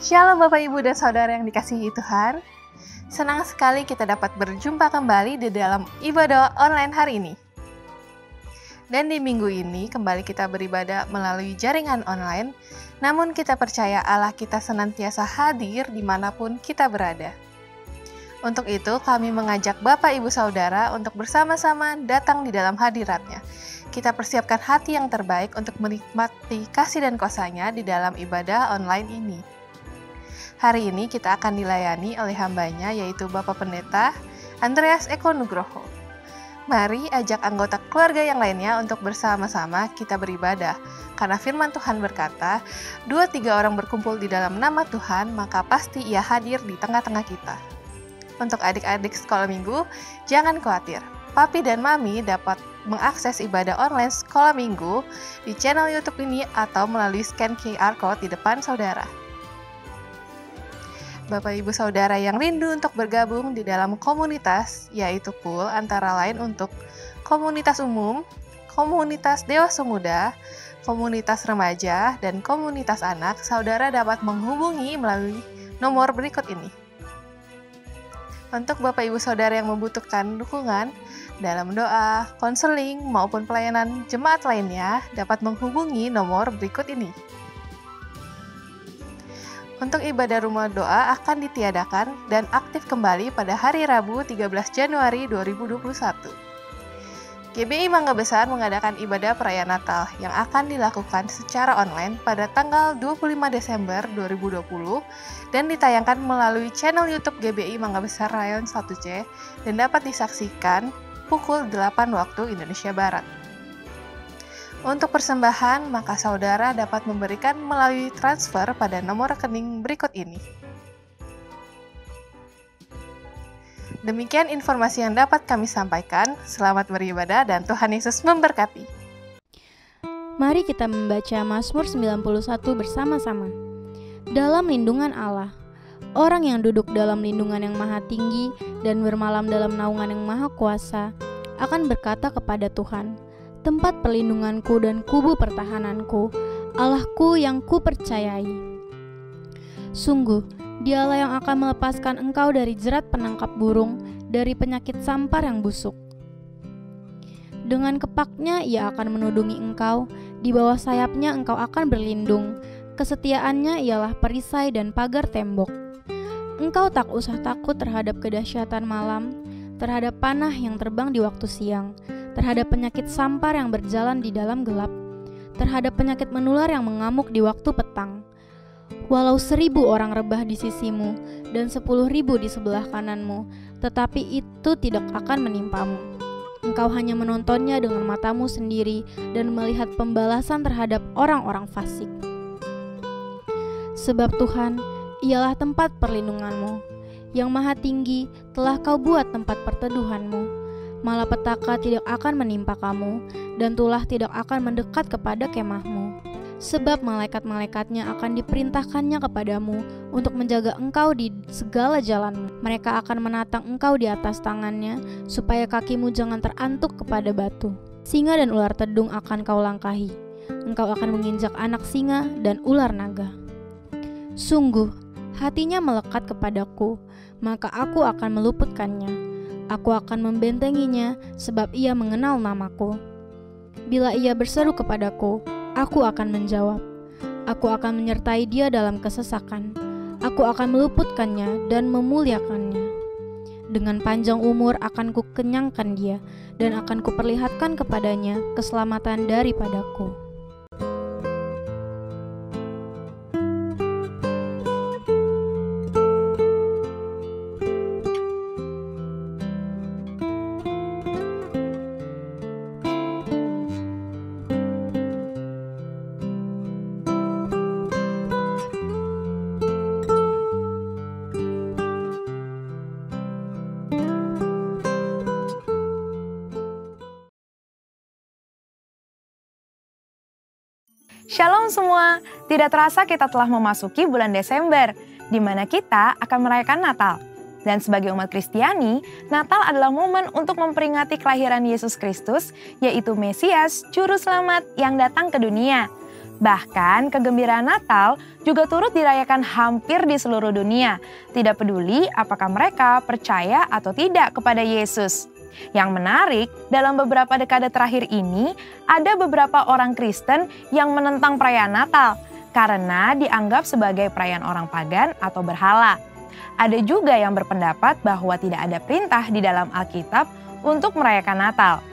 Shalom Bapak Ibu dan Saudara yang dikasihi Tuhan. Senang sekali kita dapat berjumpa kembali di dalam ibadah online hari ini. Dan di minggu ini kembali kita beribadah melalui jaringan online, namun kita percaya Allah kita senantiasa hadir dimanapun kita berada. Untuk itu kami mengajak Bapak Ibu Saudara untuk bersama-sama datang di dalam hadirat-Nya. Kita persiapkan hati yang terbaik untuk menikmati kasih dan kuasa-Nya di dalam ibadah online ini. Hari ini kita akan dilayani oleh hambanya yaitu Bapak Pendeta Andreas Eko Nugroho. Mari ajak anggota keluarga yang lainnya untuk bersama-sama kita beribadah. Karena firman Tuhan berkata, 2-3 orang berkumpul di dalam nama Tuhan, maka pasti Ia hadir di tengah-tengah kita. Untuk adik-adik sekolah minggu, jangan khawatir. Papi dan Mami dapat mengakses ibadah online sekolah minggu di channel YouTube ini atau melalui scan QR Code di depan saudara. Bapak Ibu Saudara yang rindu untuk bergabung di dalam komunitas, yaitu pool antara lain untuk komunitas umum, komunitas dewasa muda, komunitas remaja, dan komunitas anak, saudara dapat menghubungi melalui nomor berikut ini. Untuk Bapak Ibu Saudara yang membutuhkan dukungan dalam doa, konseling, maupun pelayanan jemaat lainnya dapat menghubungi nomor berikut ini. Untuk ibadah rumah doa akan ditiadakan dan aktif kembali pada hari Rabu 13 Januari 2021. GBI Mangga Besar mengadakan ibadah perayaan Natal yang akan dilakukan secara online pada tanggal 25 Desember 2020 dan ditayangkan melalui channel YouTube GBI Mangga Besar Rayon 1C dan dapat disaksikan pukul 8 waktu Indonesia Barat. Untuk persembahan, maka saudara dapat memberikan melalui transfer pada nomor rekening berikut ini. Demikian informasi yang dapat kami sampaikan. Selamat beribadah dan Tuhan Yesus memberkati. Mari kita membaca Mazmur 91 bersama-sama. Dalam lindungan Allah, orang yang duduk dalam lindungan yang maha tinggi dan bermalam dalam naungan yang maha kuasa, akan berkata kepada Tuhan, tempat perlindunganku dan kubu pertahananku, Allahku yang kupercayai. Sungguh, Dialah yang akan melepaskan engkau dari jerat penangkap burung, dari penyakit sampar yang busuk. Dengan kepaknya Ia akan menudungi engkau, di bawah sayapnya engkau akan berlindung. Kesetiaannya ialah perisai dan pagar tembok. Engkau tak usah takut terhadap kedahsyatan malam, terhadap panah yang terbang di waktu siang, terhadap penyakit sampar yang berjalan di dalam gelap, terhadap penyakit menular yang mengamuk di waktu petang. Walau 1.000 orang rebah di sisimu dan 10.000 di sebelah kananmu, tetapi itu tidak akan menimpamu. Engkau hanya menontonnya dengan matamu sendiri dan melihat pembalasan terhadap orang-orang fasik. Sebab Tuhan, Ialah tempat perlindunganmu. Yang maha tinggi telah kau buat tempat perteduhanmu. Malapetaka tidak akan menimpa kamu, dan tulah tidak akan mendekat kepada kemahmu. Sebab malaikat-malaikatnya akan diperintahkannya kepadamu untuk menjaga engkau di segala jalanmu. Mereka akan menatang engkau di atas tangannya, supaya kakimu jangan terantuk kepada batu. Singa dan ular tedung akan kau langkahi. Engkau akan menginjak anak singa dan ular naga. Sungguh, hatinya melekat kepadaku, maka aku akan meluputkannya. Aku akan membentenginya, sebab ia mengenal namaku. Bila ia berseru kepadaku, aku akan menjawab. Aku akan menyertai dia dalam kesesakan. Aku akan meluputkannya dan memuliakannya. Dengan panjang umur akan kukenyangkan dia, dan akan kuperlihatkan kepadanya keselamatan daripadaku. Shalom semua, tidak terasa kita telah memasuki bulan Desember, di mana kita akan merayakan Natal. Dan sebagai umat Kristiani, Natal adalah momen untuk memperingati kelahiran Yesus Kristus, yaitu Mesias, Juru Selamat yang datang ke dunia. Bahkan kegembiraan Natal juga turut dirayakan hampir di seluruh dunia, tidak peduli apakah mereka percaya atau tidak kepada Yesus. Yang menarik, dalam beberapa dekade terakhir ini, ada beberapa orang Kristen yang menentang perayaan Natal karena dianggap sebagai perayaan orang pagan atau berhala. Ada juga yang berpendapat bahwa tidak ada perintah di dalam Alkitab untuk merayakan Natal.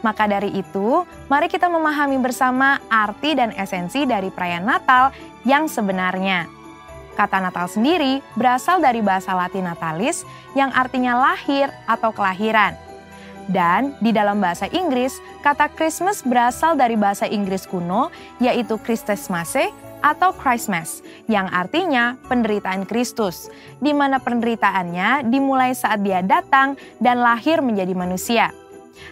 Maka dari itu, mari kita memahami bersama arti dan esensi dari perayaan Natal yang sebenarnya. Kata Natal sendiri berasal dari bahasa Latin natalis yang artinya lahir atau kelahiran. Dan di dalam bahasa Inggris, kata Christmas berasal dari bahasa Inggris kuno yaitu Christmasmasse atau Christmas yang artinya penderitaan Kristus, di mana penderitaannya dimulai saat dia datang dan lahir menjadi manusia.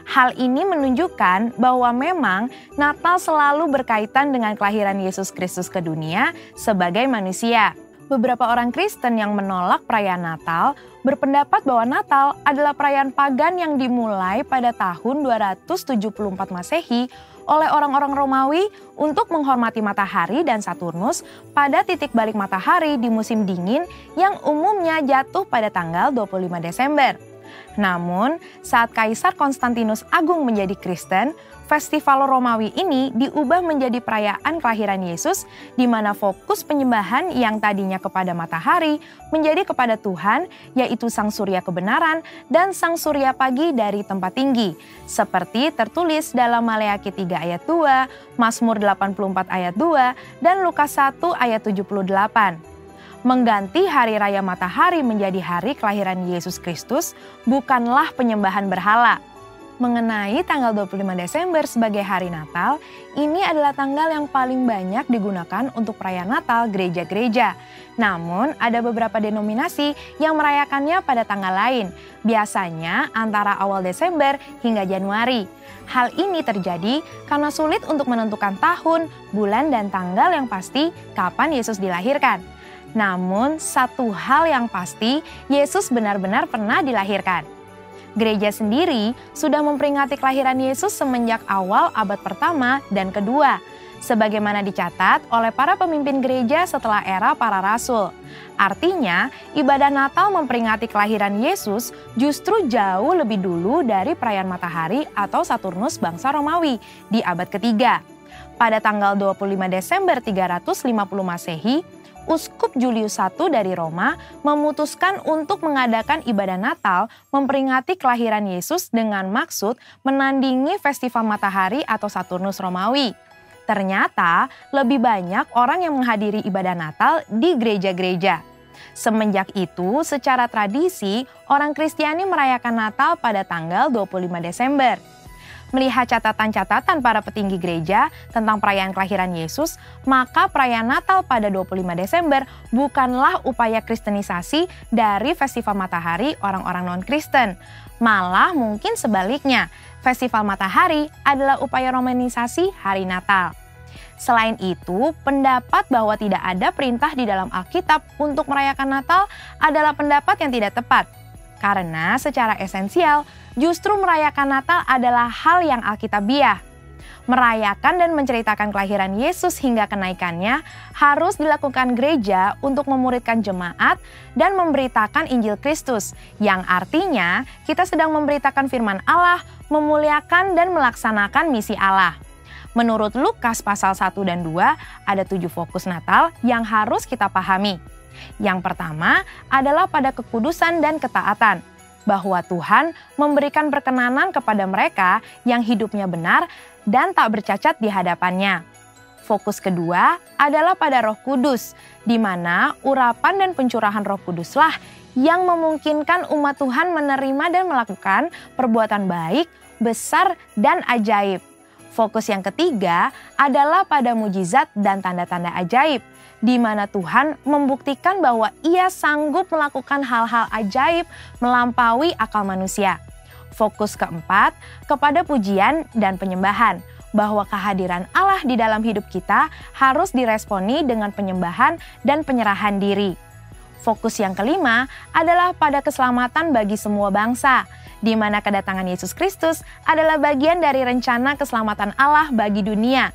Hal ini menunjukkan bahwa memang Natal selalu berkaitan dengan kelahiran Yesus Kristus ke dunia sebagai manusia. Beberapa orang Kristen yang menolak perayaan Natal berpendapat bahwa Natal adalah perayaan pagan yang dimulai pada tahun 274 Masehi oleh orang-orang Romawi untuk menghormati matahari dan Saturnus pada titik balik matahari di musim dingin yang umumnya jatuh pada tanggal 25 Desember. Namun, saat Kaisar Konstantinus Agung menjadi Kristen, festival Romawi ini diubah menjadi perayaan kelahiran Yesus, di mana fokus penyembahan yang tadinya kepada matahari menjadi kepada Tuhan, yaitu Sang Surya kebenaran dan Sang Surya pagi dari tempat tinggi, seperti tertulis dalam Maleakhi 3 ayat 2, Mazmur 84 ayat 2, dan Lukas 1 ayat 78. Mengganti hari raya matahari menjadi hari kelahiran Yesus Kristus bukanlah penyembahan berhala. Mengenai tanggal 25 Desember sebagai hari Natal, ini adalah tanggal yang paling banyak digunakan untuk perayaan Natal gereja-gereja. Namun, ada beberapa denominasi yang merayakannya pada tanggal lain, biasanya antara awal Desember hingga Januari. Hal ini terjadi karena sulit untuk menentukan tahun, bulan, dan tanggal yang pasti kapan Yesus dilahirkan. Namun, satu hal yang pasti, Yesus benar-benar pernah dilahirkan. Gereja sendiri sudah memperingati kelahiran Yesus semenjak awal abad pertama dan kedua, sebagaimana dicatat oleh para pemimpin gereja setelah era para rasul. Artinya, ibadah Natal memperingati kelahiran Yesus justru jauh lebih dulu dari perayaan matahari atau Saturnus bangsa Romawi di abad ketiga. Pada tanggal 25 Desember 350 Masehi, Uskup Julius I dari Roma memutuskan untuk mengadakan ibadah Natal memperingati kelahiran Yesus dengan maksud menandingi festival matahari atau Saturnus Romawi. Ternyata lebih banyak orang yang menghadiri ibadah Natal di gereja-gereja. Semenjak itu, secara tradisi, orang Kristiani merayakan Natal pada tanggal 25 Desember. Melihat catatan-catatan para petinggi gereja tentang perayaan kelahiran Yesus, maka perayaan Natal pada 25 Desember bukanlah upaya kristenisasi dari festival matahari orang-orang non-Kristen. Malah mungkin sebaliknya, festival matahari adalah upaya romanisasi hari Natal. Selain itu, pendapat bahwa tidak ada perintah di dalam Alkitab untuk merayakan Natal adalah pendapat yang tidak tepat. Karena secara esensial, justru merayakan Natal adalah hal yang alkitabiah. Merayakan dan menceritakan kelahiran Yesus hingga kenaikannya harus dilakukan gereja untuk memuridkan jemaat dan memberitakan Injil Kristus, yang artinya kita sedang memberitakan firman Allah, memuliakan dan melaksanakan misi Allah. Menurut Lukas pasal 1 dan 2, ada 7 fokus Natal yang harus kita pahami. Yang pertama adalah pada kekudusan dan ketaatan, bahwa Tuhan memberikan perkenanan kepada mereka yang hidupnya benar dan tak bercacat di hadapannya. Fokus kedua adalah pada Roh Kudus, di mana urapan dan pencurahan Roh Kuduslah yang memungkinkan umat Tuhan menerima dan melakukan perbuatan baik, besar, dan ajaib. Fokus yang ketiga adalah pada mujizat dan tanda-tanda ajaib, di mana Tuhan membuktikan bahwa Ia sanggup melakukan hal-hal ajaib melampaui akal manusia. Fokus keempat kepada pujian dan penyembahan, bahwa kehadiran Allah di dalam hidup kita harus diresponi dengan penyembahan dan penyerahan diri. Fokus yang kelima adalah pada keselamatan bagi semua bangsa, di mana kedatangan Yesus Kristus adalah bagian dari rencana keselamatan Allah bagi dunia.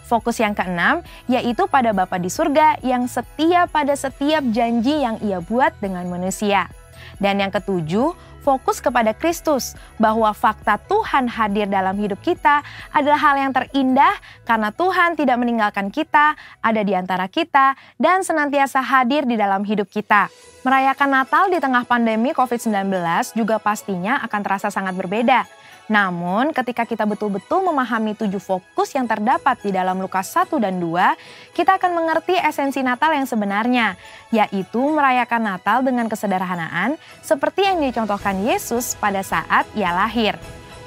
Fokus yang keenam yaitu pada Bapa di surga yang setia pada setiap janji yang Ia buat dengan manusia. Dan yang ketujuh, fokus kepada Kristus, bahwa fakta Tuhan hadir dalam hidup kita adalah hal yang terindah karena Tuhan tidak meninggalkan kita, ada di antara kita, dan senantiasa hadir di dalam hidup kita. Merayakan Natal di tengah pandemi COVID-19 juga pastinya akan terasa sangat berbeda. Namun ketika kita betul-betul memahami 7 fokus yang terdapat di dalam Lukas 1 dan 2, kita akan mengerti esensi Natal yang sebenarnya, yaitu merayakan Natal dengan kesederhanaan seperti yang dicontohkan Yesus pada saat Ia lahir.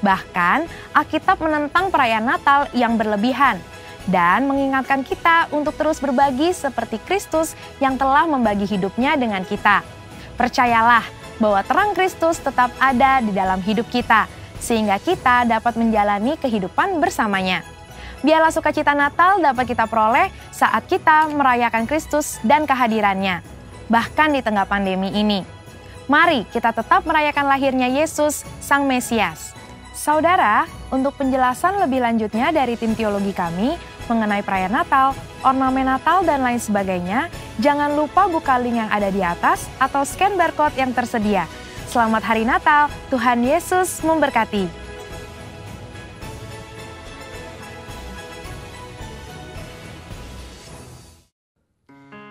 Bahkan Alkitab menentang perayaan Natal yang berlebihan dan mengingatkan kita untuk terus berbagi seperti Kristus yang telah membagi hidupnya dengan kita. Percayalah bahwa terang Kristus tetap ada di dalam hidup kita, sehingga kita dapat menjalani kehidupan bersamanya. Biarlah sukacita Natal dapat kita peroleh saat kita merayakan Kristus dan kehadirannya, bahkan di tengah pandemi ini. Mari kita tetap merayakan lahirnya Yesus, Sang Mesias. Saudara, untuk penjelasan lebih lanjutnya dari tim teologi kami mengenai perayaan Natal, ornamen Natal, dan lain sebagainya, jangan lupa buka link yang ada di atas atau scan barcode yang tersedia. Selamat Hari Natal, Tuhan Yesus memberkati.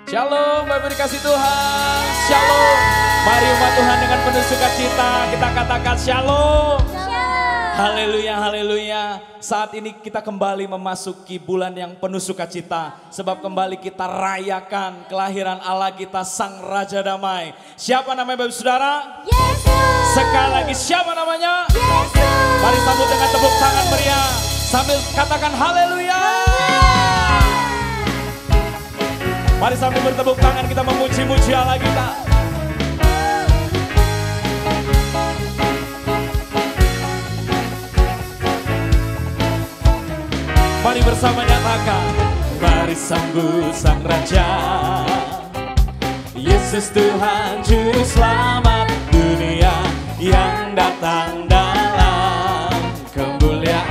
Shalom, Bapak dikasih Tuhan. Shalom. Mari umat Tuhan dengan penuh sukacita kita katakan shalom. Haleluya, haleluya. Saat ini kita kembali memasuki bulan yang penuh sukacita. Sebab kembali kita rayakan kelahiran Allah kita, Sang Raja Damai. Siapa namanya Bapak Saudara? Yesus. Sekali lagi siapa namanya? Yesus. Mari sambut dengan tepuk tangan meriah. Sambil katakan haleluya. Mari sambil bertepuk tangan kita memuji-muji Allah kita. Mari bersama nyatakan, mari sambut Sang Raja, Yesus Tuhan Juru Selamat dunia yang datang dalam kemuliaan.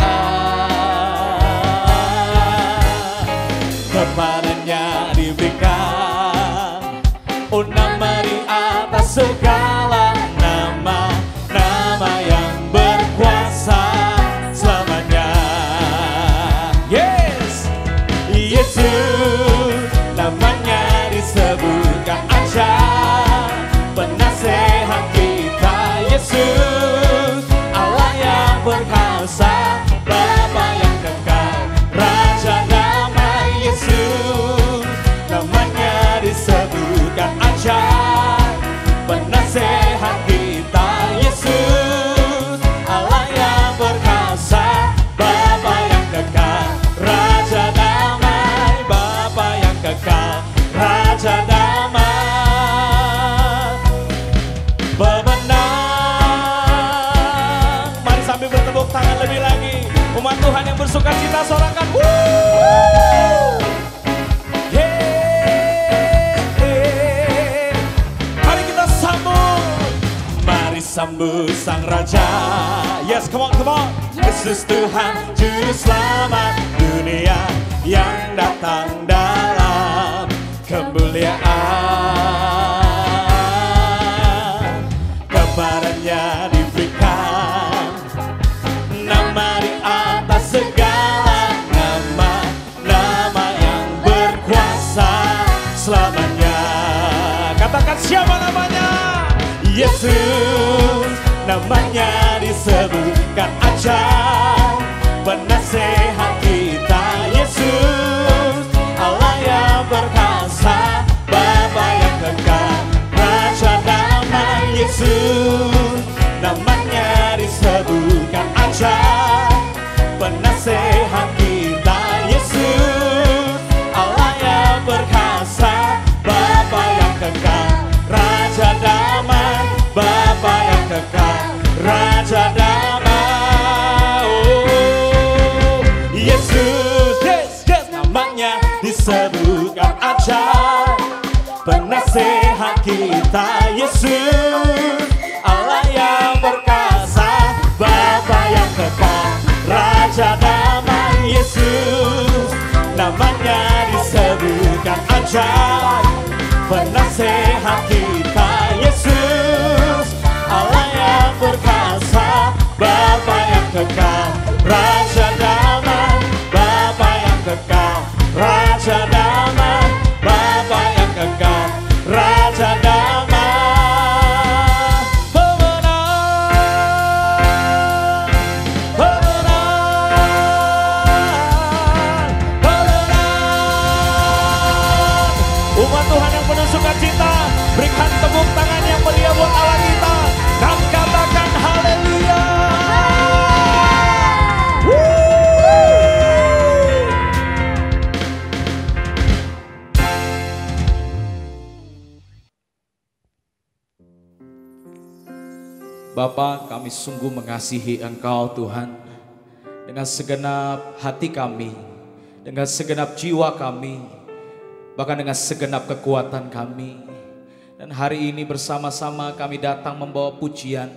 Kepadanya diberikan nama di atas segala nama, nama yang berkuasa selamanya. Yesus, namanya disebutkan aja, penasehat kita. Yesus, Allah yang berkuasa, Bapa yang kekal, Raja damai. Yesus, namanya disebutkan aja, penasehat kita. Yesus, Allah yang berkuasa, Bapa yang kekal, Raja damai, Bapa yang kekal, Raja damai. Pemenang. Mari sambil bertepuk tangan lebih lagi. Umat Tuhan yang bersuka cita sorakan. Mari kita sambut. Mari sambut Sang Raja. Yes, come on, come on. Yesus Tuhan Juru Selamat dunia yang datang dalam kemuliaan. Kepadanya diberikan nama di atas segala nama, nama yang berkuasa selamanya. Katakan siapa namanya? Yesus, namanya disebutkan aja, penasehat kita. Yesus, Allah yang berkuasa, Bapa yang kekal, Raja damai. Yesus, namanya disebutkan aja, penasehat kita. Yesus, Allah yang berkuasa, Bapa yang kekal, Raja damai, Bapa yang kekal, Raja damai. Oh, Yesus, yes, yes, namanya disebutkan aja, penasehat kita. Yesus, Allah yang berkata. Bapa, kami sungguh mengasihi Engkau Tuhan. Dengan segenap hati kami, dengan segenap jiwa kami, bahkan dengan segenap kekuatan kami. Dan hari ini bersama-sama kami datang membawa pujian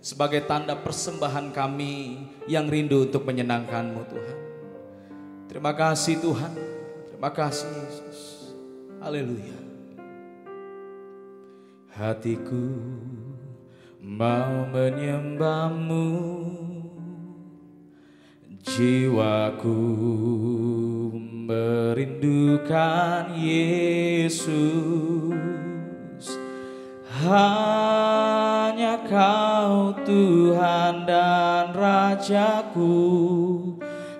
sebagai tanda persembahan kami yang rindu untuk menyenangkan-Mu Tuhan. Terima kasih Tuhan, terima kasih Yesus. Haleluya. Hatiku mau menyembah-Mu, jiwaku merindukan Yesus. Hanya Kau Tuhan dan Rajaku,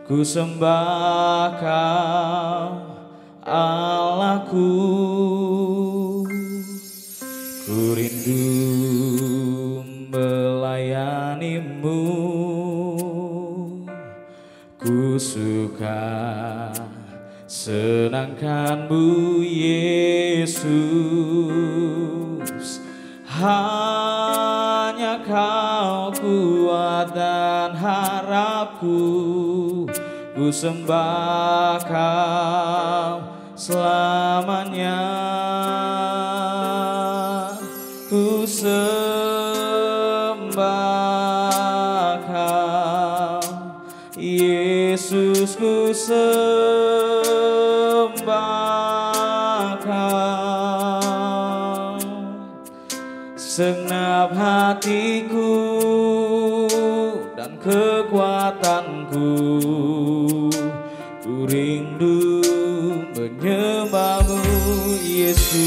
ku sembah Kau Allahku. Ku rindu melayani-Mu, ku suka senangkan-Mu Yesus. Hanya Kau kuat dan harapku, ku sembah Kau selamanya. Ku sembah Kau Yesus, ku sembah Kau. Segenap hatiku dan kekuatanku, ku rindu menyembah-Mu Yesus.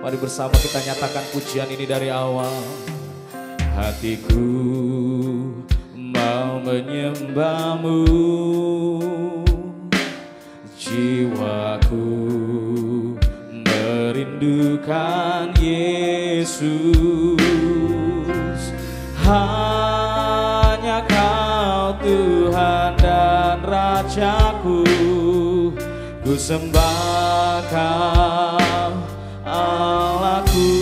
Mari bersama kita nyatakan pujian ini dari awal. Hatiku mau menyembah-Mu, jiwaku merindukan Yesus. Hanya Kau Tuhan dan Rajaku, ku sembah Kau Allahku.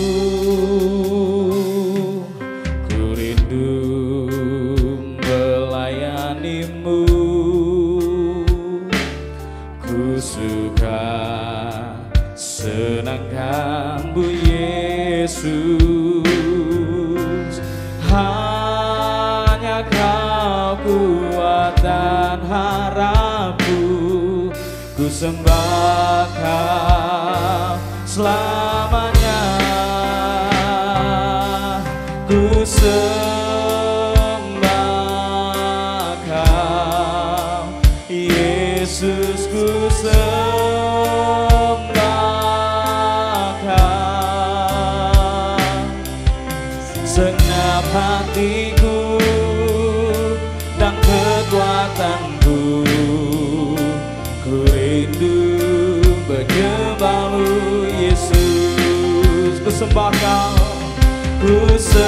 Ku rindu melayani-Mu, ku suka senangkan-Mu Yesus. Hanya Kau kuat dan harapku, ku sembah Kau selamanya. Ku sembah Kau Yesus, ku sembah Kau. Segenap hatiku dan kekuatanku, ku rindu menyembah-Mu Yesus. Ku sembah Kau, ku sembah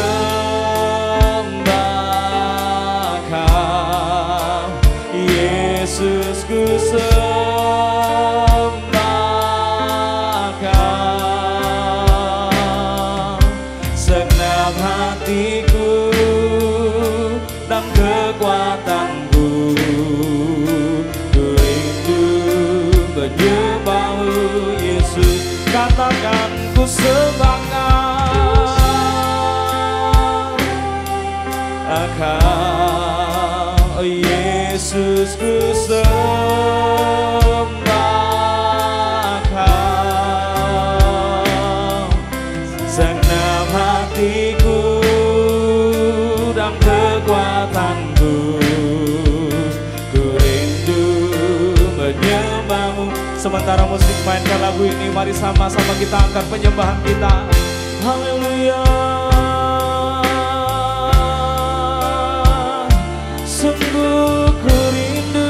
Kau Yesus, ku sembah Kau. Segenap hatiku dan kekuatanku, ku rindu menyembah-Mu Yesus. Katakan ku sembah Kau Yesus, ku sembah Kau. Segenap hatiku dan kekuatanku, ku rindu menyembah-Mu. Sementara musik mainkan lagu ini, mari sama-sama kita angkat penyembahan kita. Haleluya. Sungguh ku rindu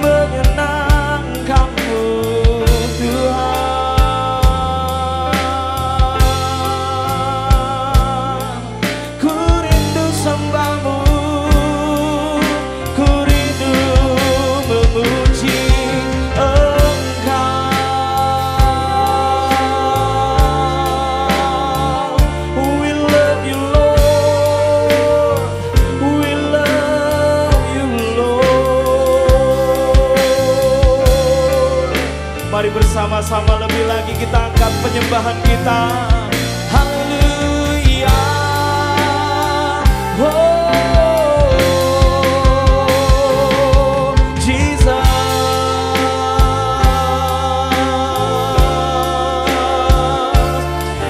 menyenangkan-Mu Tuhan. Ku rindu sembah-Mu, ku rindu memuji Engkau. bersama-sama lebih lagi kita angkat penyembahan kita. Haleluya. Oh, Jesus.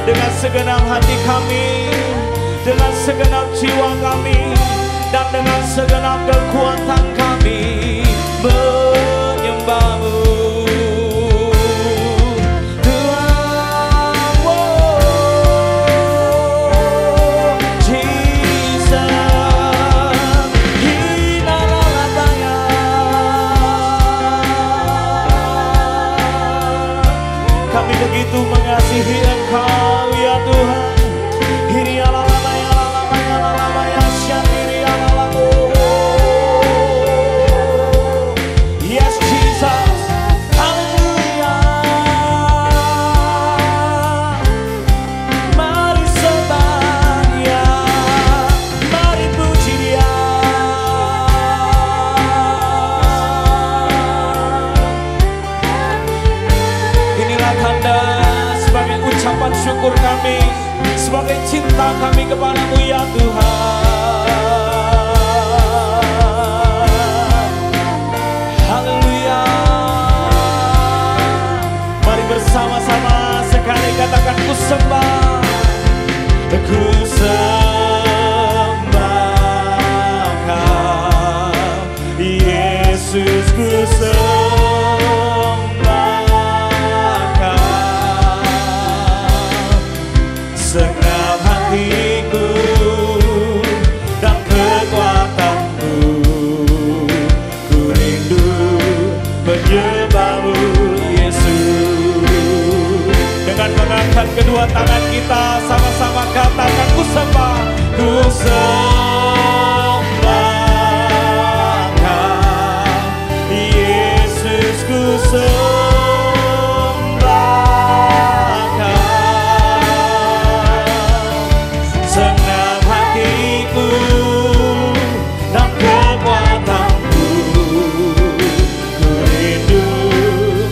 Dengan segenap hati kami, dengan segenap jiwa kami, dan dengan segenap kekuatan kami menyembah-Mu. Kami begitu mengasihi Engkau ya Tuhan. Yes Jesus, haleluya. Mari sembah Dia, mari puji Dia. Inilah tanda sebagai ucapan syukur kami, sebagai cinta kami kepadamu ya Tuhan. Haleluya. Mari bersama-sama sekali katakan ku sembah, ku sembah Kau Yesus, ku sembah Kau segenap hatiku dan kekuatanku, ku rindu menyembah-Mu Yesus. Dengan mengangkat kedua tangan kita sama-sama katakan ku sembah, ku sembah Kau Yesus, ku sembah Kau segenap hatiku dan kekuatanku, ku rindu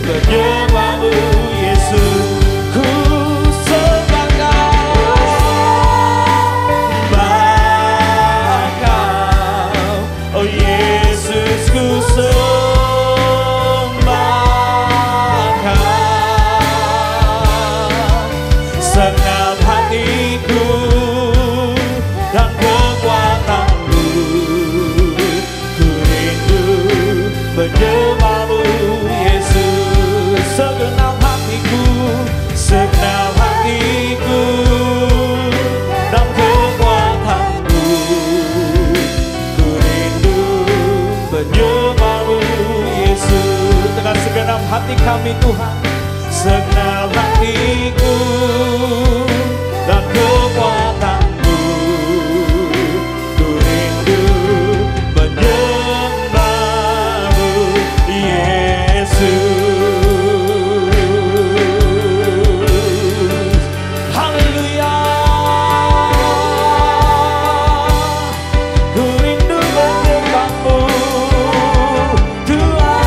menyembah-Mu Yesus. Ku sembah Kau, oh Yesus, ku sembah Kau segenap hatiku dan kekuatanku, ku rindu menyembah-Mu Yesus. Segenap hatiku, segenap hatiku dan kekuatanku, ku rindu menyembah-Mu Yesus. Dengan segenap hati kami Tuhan, segenap hatiku dan kekuatanku, ku rindu menyembah-Mu Yesus. Haleluya. Ku rindu menyembah-Mu Tuhan.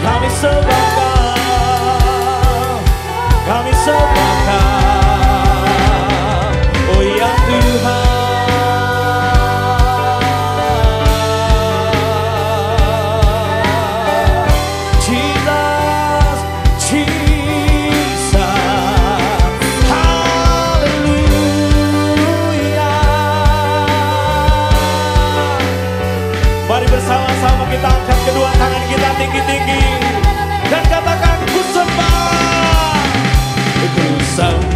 Kami sembah Kau, kami sembah Kau, oh ya Tuhan. Jesus, Jesus, haleluya. Mari bersama-sama kita angkat kedua tangan kita tinggi-tinggi dan katakan ku sembah, ku sembah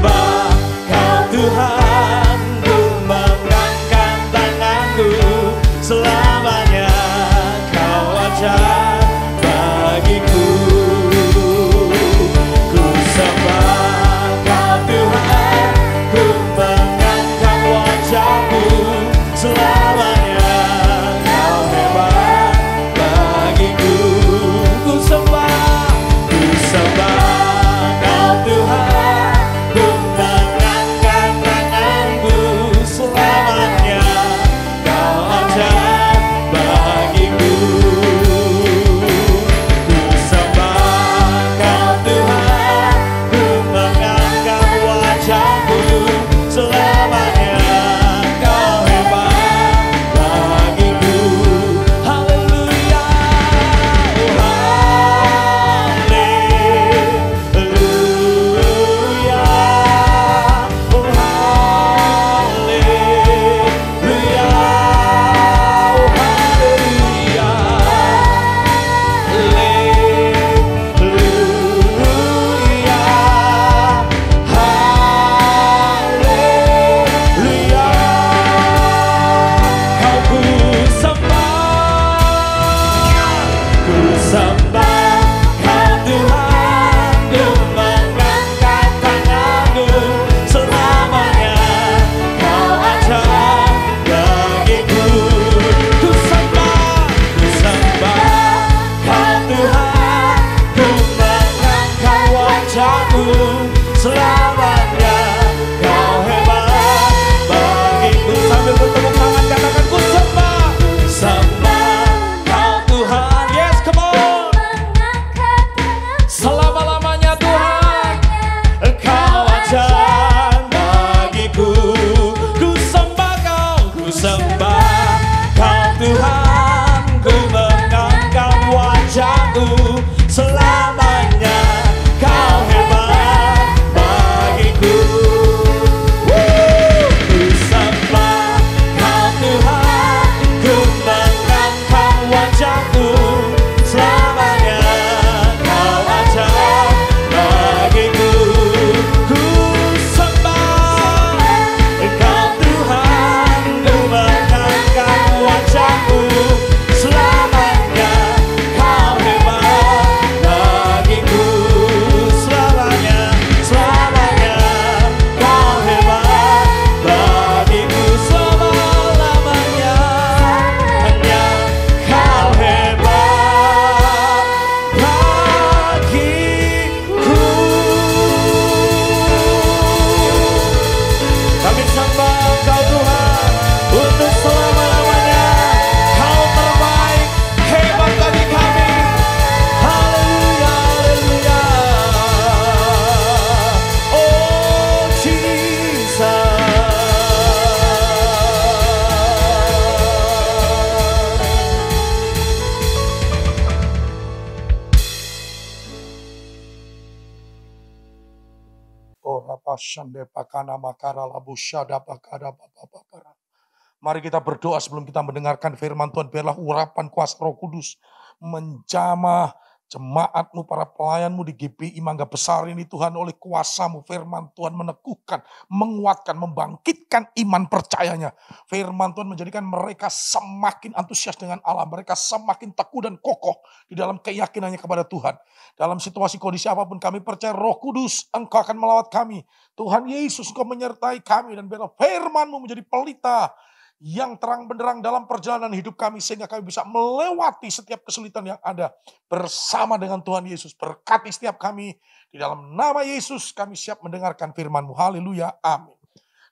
Mari kita berdoa sebelum kita mendengarkan firman Tuhan. Biarlah urapan kuasa Roh Kudus menjamah jemaat-Mu, para pelayan-Mu di GPI Mangga Besar ini Tuhan, oleh kuasa-Mu firman Tuhan meneguhkan, menguatkan, membangkitkan iman percayanya. Firman Tuhan menjadikan mereka semakin antusias dengan Allah, mereka semakin teguh dan kokoh di dalam keyakinannya kepada Tuhan. Dalam situasi kondisi apapun kami percaya Roh Kudus Engkau akan melawat kami. Tuhan Yesus Engkau menyertai kami dan biarlah firman-Mu menjadi pelita yang terang benderang dalam perjalanan hidup kami sehingga kami bisa melewati setiap kesulitan yang ada bersama dengan Tuhan Yesus. Berkati setiap kami di dalam nama Yesus, kami siap mendengarkan firman-Mu. Haleluya, amin.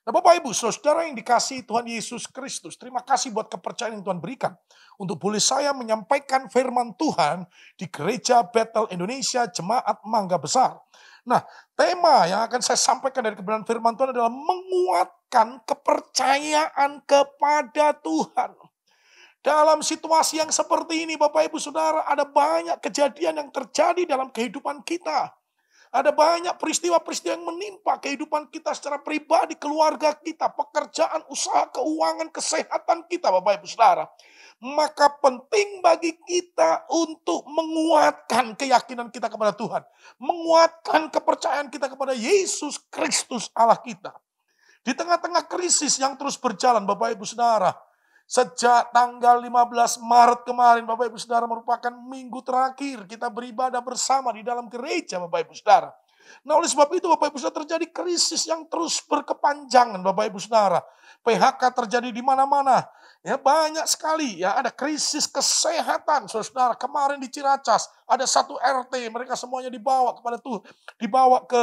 Nah Bapak Ibu Saudara yang dikasihi Tuhan Yesus Kristus, terima kasih buat kepercayaan yang Tuhan berikan untuk boleh saya menyampaikan firman Tuhan di Gereja Bethel Indonesia Jemaat Mangga Besar. Nah, tema yang akan saya sampaikan dari kebenaran firman Tuhan adalah menguatkan kepercayaan kepada Tuhan. Dalam situasi yang seperti ini, Bapak Ibu Saudara, ada banyak kejadian yang terjadi dalam kehidupan kita. Ada banyak peristiwa-peristiwa yang menimpa kehidupan kita secara pribadi, keluarga kita, pekerjaan, usaha, keuangan, kesehatan kita, Bapak Ibu Saudara. Maka penting bagi kita untuk menguatkan keyakinan kita kepada Tuhan. Menguatkan kepercayaan kita kepada Yesus Kristus Allah kita. Di tengah-tengah krisis yang terus berjalan Bapak Ibu Saudara. Sejak tanggal 15 Maret kemarin Bapak Ibu Saudara merupakan minggu terakhir kita beribadah bersama di dalam gereja Bapak Ibu Saudara. Nah oleh sebab itu Bapak Ibu Saudara terjadi krisis yang terus berkepanjangan Bapak Ibu Saudara. PHK terjadi di mana-mana. Ya banyak sekali ya, ada krisis kesehatan Saudara. Kemarin di Ciracas ada satu RT, mereka semuanya dibawa ke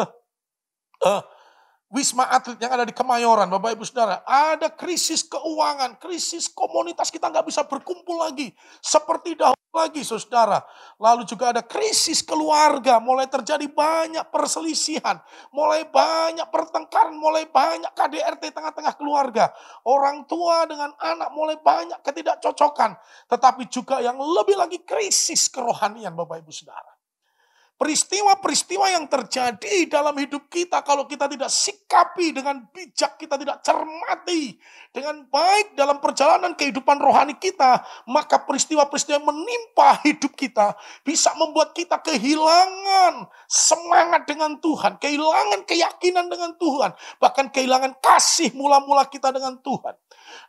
Wisma Atlet yang ada di Kemayoran, Bapak Ibu Saudara. Ada krisis keuangan, krisis komunitas, kita nggak bisa berkumpul lagi seperti dahulu lagi, Saudara. Lalu juga ada krisis keluarga, mulai terjadi banyak perselisihan, mulai banyak pertengkaran, mulai banyak KDRT tengah-tengah keluarga. Orang tua dengan anak mulai banyak ketidakcocokan, tetapi juga yang lebih lagi krisis kerohanian, Bapak Ibu Saudara. Peristiwa-peristiwa yang terjadi dalam hidup kita, kalau kita tidak sikapi dengan bijak, kita tidak cermati dengan baik dalam perjalanan kehidupan rohani kita, maka peristiwa-peristiwa yang menimpa hidup kita bisa membuat kita kehilangan semangat dengan Tuhan, kehilangan keyakinan dengan Tuhan, bahkan kehilangan kasih mula-mula kita dengan Tuhan.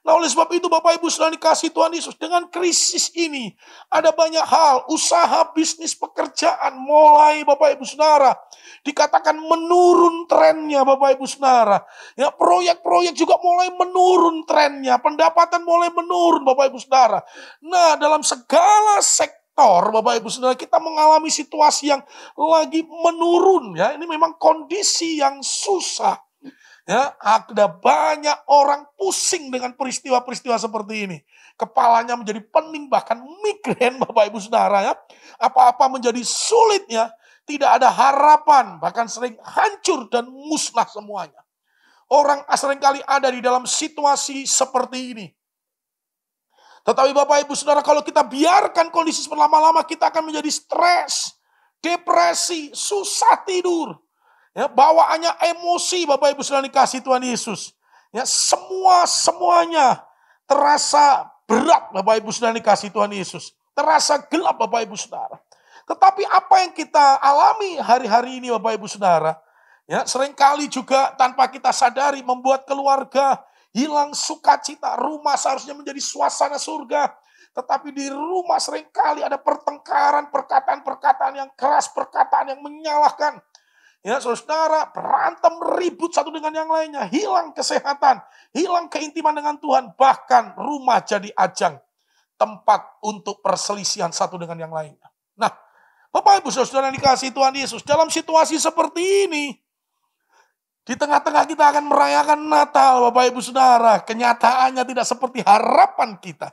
Nah oleh sebab itu Bapak Ibu Saudara dikasih Tuhan Yesus, dengan krisis ini ada banyak hal, usaha, bisnis, pekerjaan mulai Bapak Ibu Saudara dikatakan menurun trennya Bapak Ibu Saudara. Ya, proyek-proyek juga mulai menurun trennya, pendapatan mulai menurun Bapak Ibu Saudara. Nah dalam segala sektor Bapak Ibu Saudara kita mengalami situasi yang lagi menurun ya. Ini memang kondisi yang susah. Ya, ada banyak orang pusing dengan peristiwa-peristiwa seperti ini. Kepalanya menjadi pening, bahkan migrain Bapak Ibu Saudara ya. Apa-apa menjadi sulit ya. Tidak ada harapan, bahkan sering hancur dan musnah semuanya. Orang seringkali ada di dalam situasi seperti ini. Tetapi Bapak Ibu Saudara, kalau kita biarkan kondisi berlama-lama, kita akan menjadi stres, depresi, susah tidur. Ya, bawaannya emosi Bapak Ibu Saudara dikasih Tuhan Yesus. Ya, semuanya terasa berat Bapak Ibu Saudara dikasih Tuhan Yesus. Terasa gelap Bapak Ibu Saudara. Tetapi apa yang kita alami hari-hari ini Bapak Ibu Saudara, ya, seringkali juga tanpa kita sadari membuat keluarga hilang sukacita. Rumah seharusnya menjadi suasana surga. Tetapi di rumah seringkali ada pertengkaran, perkataan-perkataan yang keras, perkataan yang menyalahkan. Ya saudara, berantem, ribut satu dengan yang lainnya, hilang kesehatan, hilang keintiman dengan Tuhan, bahkan rumah jadi ajang tempat untuk perselisihan satu dengan yang lainnya. Nah, Bapak Ibu Saudara yang dikasihi Tuhan Yesus, dalam situasi seperti ini, di tengah-tengah kita akan merayakan Natal, Bapak Ibu Saudara, kenyataannya tidak seperti harapan kita.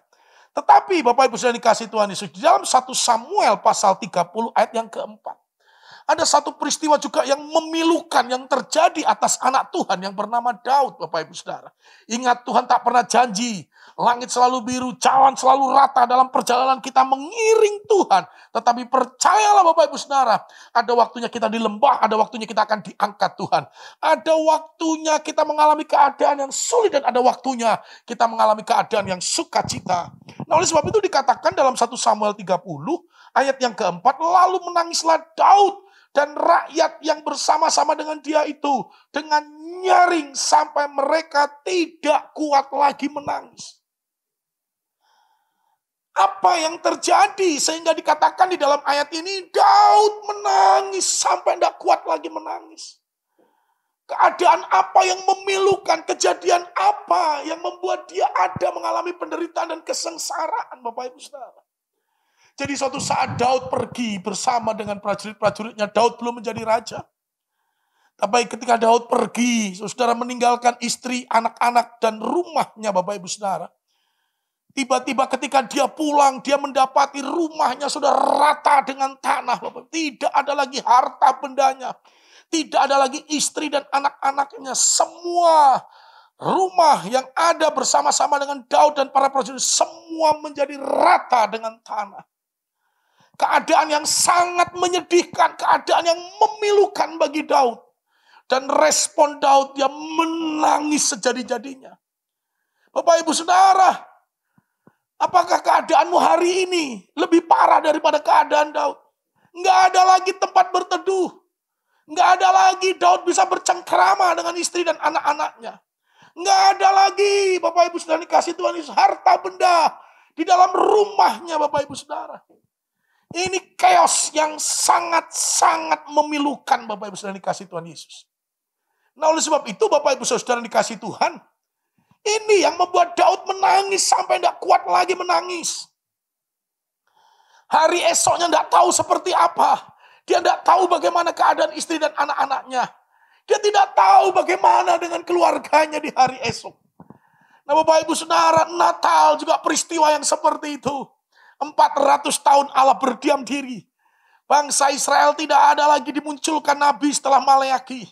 Tetapi Bapak Ibu Saudara yang dikasihi Tuhan Yesus, di dalam 1 Samuel pasal 30 ayat yang keempat, ada satu peristiwa juga yang memilukan yang terjadi atas anak Tuhan yang bernama Daud, Bapak Ibu Saudara. Ingat, Tuhan tak pernah janji Langit selalu biru, jalan selalu rata dalam perjalanan kita mengiring Tuhan. Tetapi percayalah Bapak Ibu Saudara, ada waktunya kita di lembah, ada waktunya kita akan diangkat Tuhan. Ada waktunya kita mengalami keadaan yang sulit dan ada waktunya kita mengalami keadaan yang sukacita. Nah, oleh sebab itu dikatakan dalam 1 Samuel 30 ayat yang keempat, lalu menangislah Daud dan rakyat yang bersama-sama dengan dia itu dengan nyaring sampai mereka tidak kuat lagi menangis. Apa yang terjadi sehingga dikatakan di dalam ayat ini Daud menangis sampai tidak kuat lagi menangis. Keadaan apa yang memilukan, kejadian apa yang membuat dia ada mengalami penderitaan dan kesengsaraan Bapak Ibu Saudara. Jadi suatu saat Daud pergi bersama dengan prajurit-prajuritnya, Daud belum menjadi raja. Tapi ketika Daud pergi, saudara meninggalkan istri, anak-anak dan rumahnya Bapak Ibu Saudara. Tiba-tiba ketika dia pulang, dia mendapati rumahnya sudah rata dengan tanah. Bapak. Tidak ada lagi harta bendanya. Tidak ada lagi istri dan anak-anaknya. Semua rumah yang ada bersama-sama dengan Daud dan para prajurit, semua menjadi rata dengan tanah. Keadaan yang sangat menyedihkan, keadaan yang memilukan bagi Daud. Dan respon Daud, dia menangis sejadi-jadinya. Bapak Ibu Saudara, apakah keadaanmu hari ini lebih parah daripada keadaan Daud? Nggak ada lagi tempat berteduh. Nggak ada lagi Daud bisa bercengkrama dengan istri dan anak-anaknya. Nggak ada lagi, Bapak Ibu Saudara dikasih Tuhan Yesus, harta benda di dalam rumahnya Bapak Ibu Saudara. Ini chaos yang sangat-sangat memilukan Bapak Ibu Saudara dikasih Tuhan Yesus. Nah oleh sebab itu Bapak Ibu Saudara dikasih Tuhan, ini yang membuat Daud menangis sampai tidak kuat lagi menangis. Hari esoknya tidak tahu seperti apa. Dia tidak tahu bagaimana keadaan istri dan anak-anaknya. Dia tidak tahu bagaimana dengan keluarganya di hari esok. Nah Bapak Ibu Saudara, Natal juga peristiwa yang seperti itu. 400 tahun Allah berdiam diri. Bangsa Israel tidak ada lagi dimunculkan nabi setelah Maleaki.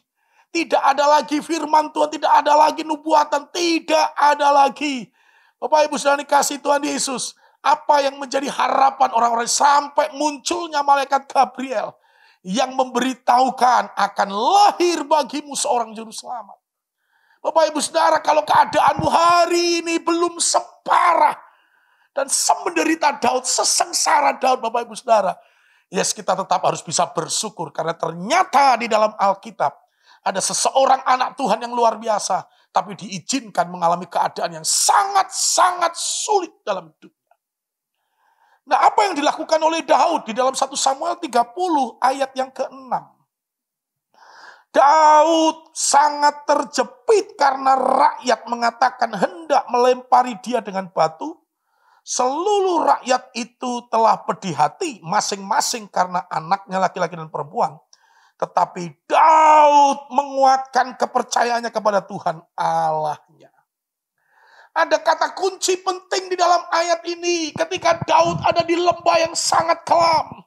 Tidak ada lagi firman Tuhan, tidak ada lagi nubuatan, tidak ada lagi. Bapak Ibu Saudara dikasih Tuhan Yesus, apa yang menjadi harapan orang-orang sampai munculnya malaikat Gabriel yang memberitahukan akan lahir bagimu seorang juru selamat. Bapak Ibu Saudara, kalau keadaanmu hari ini belum separah dan semenderita Daud, sesengsara Daud Bapak Ibu Saudara, yes, kita tetap harus bisa bersyukur karena ternyata di dalam Alkitab ada seseorang anak Tuhan yang luar biasa, tapi diizinkan mengalami keadaan yang sangat-sangat sulit dalam hidupnya. Nah, apa yang dilakukan oleh Daud di dalam 1 Samuel 30 ayat yang ke-6? Daud sangat terjepit karena rakyat mengatakan hendak melempari dia dengan batu. Seluruh rakyat itu telah pedih hati masing-masing karena anaknya laki-laki dan perempuan. Tetapi Daud menguatkan kepercayaannya kepada Tuhan Allahnya. Ada kata kunci penting di dalam ayat ini. Ketika Daud ada di lembah yang sangat kelam.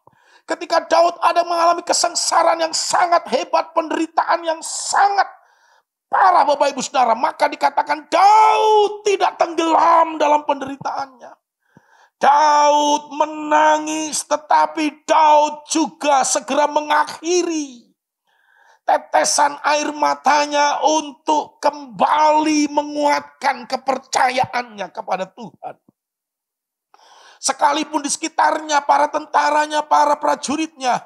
Ketika Daud ada mengalami kesengsaraan yang sangat hebat. Penderitaan yang sangat parah Bapak Ibu Saudara. Maka dikatakan Daud tidak tenggelam dalam penderitaannya. Daud menangis, tetapi Daud juga segera mengakhiri tetesan air matanya untuk kembali menguatkan kepercayaannya kepada Tuhan. Sekalipun di sekitarnya, para tentaranya, para prajuritnya,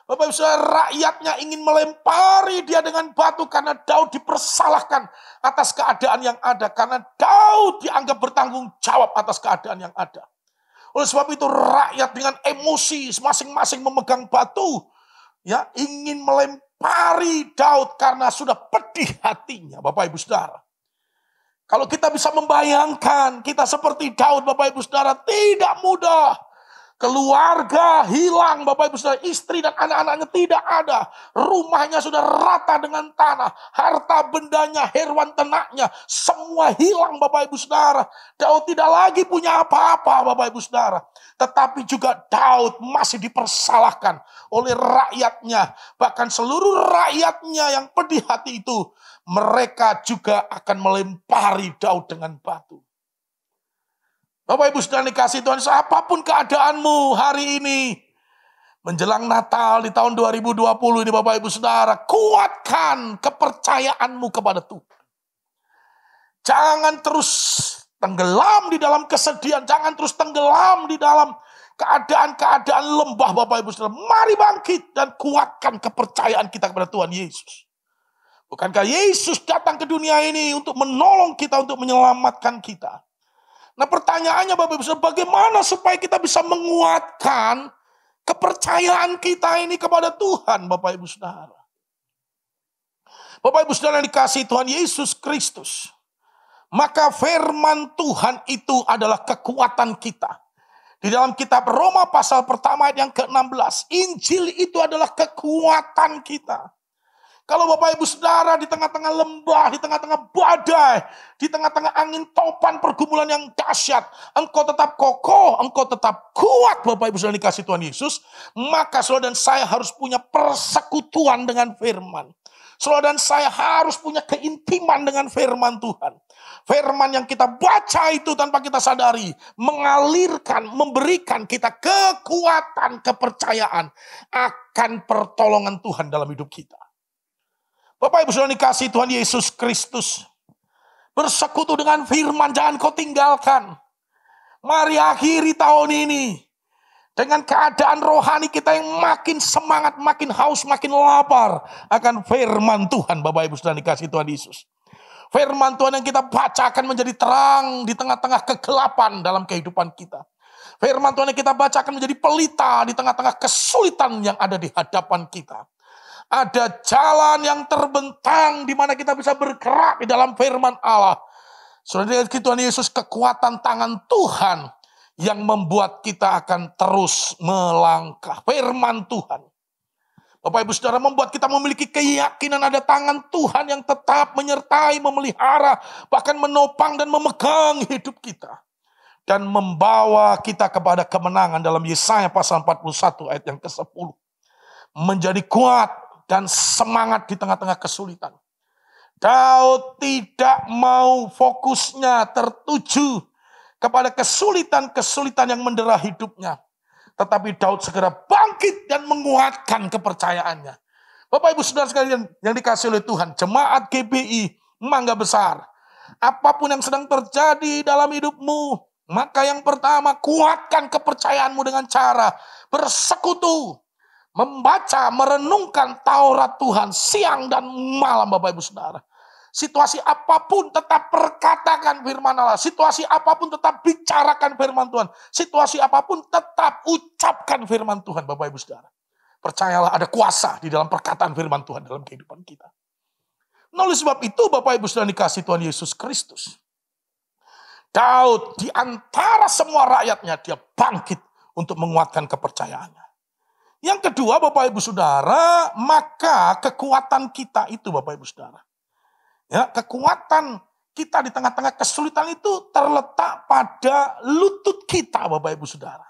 Bapak Ibu Saudara, rakyatnya ingin melempari dia dengan batu karena Daud dipersalahkan atas keadaan yang ada. Karena Daud dianggap bertanggung jawab atas keadaan yang ada. Oleh sebab itu rakyat dengan emosi masing-masing memegang batu, ya, ingin melempari Daud karena sudah pedih hatinya, Bapak Ibu Saudara. Kalau kita bisa membayangkan kita seperti Daud, Bapak Ibu Saudara, tidak mudah. Keluarga hilang, Bapak Ibu Saudara, istri dan anak-anaknya tidak ada. Rumahnya sudah rata dengan tanah, harta bendanya, hewan ternaknya, semua hilang Bapak Ibu Saudara. Daud tidak lagi punya apa-apa Bapak Ibu Saudara. Tetapi juga Daud masih dipersalahkan oleh rakyatnya. Bahkan seluruh rakyatnya yang pedih hati itu, mereka juga akan melempari Daud dengan batu. Bapak Ibu Saudara dikasih Tuhan, apapun keadaanmu hari ini, menjelang Natal di tahun 2020 ini Bapak Ibu Saudara, kuatkan kepercayaanmu kepada Tuhan. Jangan terus tenggelam di dalam kesedihan, jangan terus tenggelam di dalam keadaan-keadaan lembah Bapak Ibu Saudara. Mari bangkit dan kuatkan kepercayaan kita kepada Tuhan Yesus. Bukankah Yesus datang ke dunia ini untuk menolong kita, untuk menyelamatkan kita? Nah pertanyaannya Bapak Ibu Saudara, bagaimana supaya kita bisa menguatkan kepercayaan kita ini kepada Tuhan Bapak Ibu Saudara? Bapak Ibu Saudara yang dikasihi Tuhan Yesus Kristus, maka firman Tuhan itu adalah kekuatan kita. Di dalam kitab Roma pasal pertama ayat yang ke-16, Injil itu adalah kekuatan kita. Kalau Bapak Ibu Saudara di tengah-tengah lembah, di tengah-tengah badai, di tengah-tengah angin topan pergumulan yang dahsyat, engkau tetap kokoh, engkau tetap kuat Bapak Ibu Saudara dikasih Tuhan Yesus, maka saudara dan saya harus punya persekutuan dengan firman. Saudara dan saya harus punya keintiman dengan firman Tuhan. Firman yang kita baca itu tanpa kita sadari, mengalirkan, memberikan kita kekuatan, kepercayaan akan pertolongan Tuhan dalam hidup kita. Bapak Ibu Saudara dikasihi Tuhan Yesus Kristus, bersekutu dengan firman jangan kau tinggalkan. Mari akhiri tahun ini dengan keadaan rohani kita yang makin semangat, makin haus, makin lapar akan firman Tuhan. Bapak Ibu Saudara dikasihi Tuhan Yesus. Firman Tuhan yang kita baca akan menjadi terang di tengah-tengah kegelapan dalam kehidupan kita. Firman Tuhan yang kita baca akan menjadi pelita di tengah-tengah kesulitan yang ada di hadapan kita. Ada jalan yang terbentang di mana kita bisa bergerak di dalam firman Allah. Saudara Tuhan Yesus, kekuatan tangan Tuhan yang membuat kita akan terus melangkah. Firman Tuhan, Bapak Ibu Saudara, membuat kita memiliki keyakinan ada tangan Tuhan yang tetap menyertai, memelihara, bahkan menopang dan memegang hidup kita. Dan membawa kita kepada kemenangan dalam Yesaya pasal 41 ayat yang ke-10. Menjadi kuat dan semangat di tengah-tengah kesulitan. Daud tidak mau fokusnya tertuju kepada kesulitan-kesulitan yang mendera hidupnya. Tetapi Daud segera bangkit dan menguatkan kepercayaannya. Bapak Ibu Saudara sekalian yang dikasihi oleh Tuhan, jemaat GBI Mangga Besar, apapun yang sedang terjadi dalam hidupmu, maka yang pertama kuatkan kepercayaanmu dengan cara bersekutu, membaca, merenungkan Taurat Tuhan siang dan malam Bapak Ibu Saudara. Situasi apapun tetap perkatakan firman Allah. Situasi apapun tetap bicarakan firman Tuhan. Situasi apapun tetap ucapkan firman Tuhan Bapak Ibu Saudara. Percayalah ada kuasa di dalam perkataan firman Tuhan dalam kehidupan kita. Nah, oleh sebab itu Bapak Ibu Saudara dikasihi Tuhan Yesus Kristus, Daud di antara semua rakyatnya dia bangkit untuk menguatkan kepercayaannya. Yang kedua Bapak Ibu Saudara, maka kekuatan kita itu Bapak Ibu Saudara. Ya, kekuatan kita di tengah-tengah kesulitan itu terletak pada lutut kita Bapak Ibu Saudara.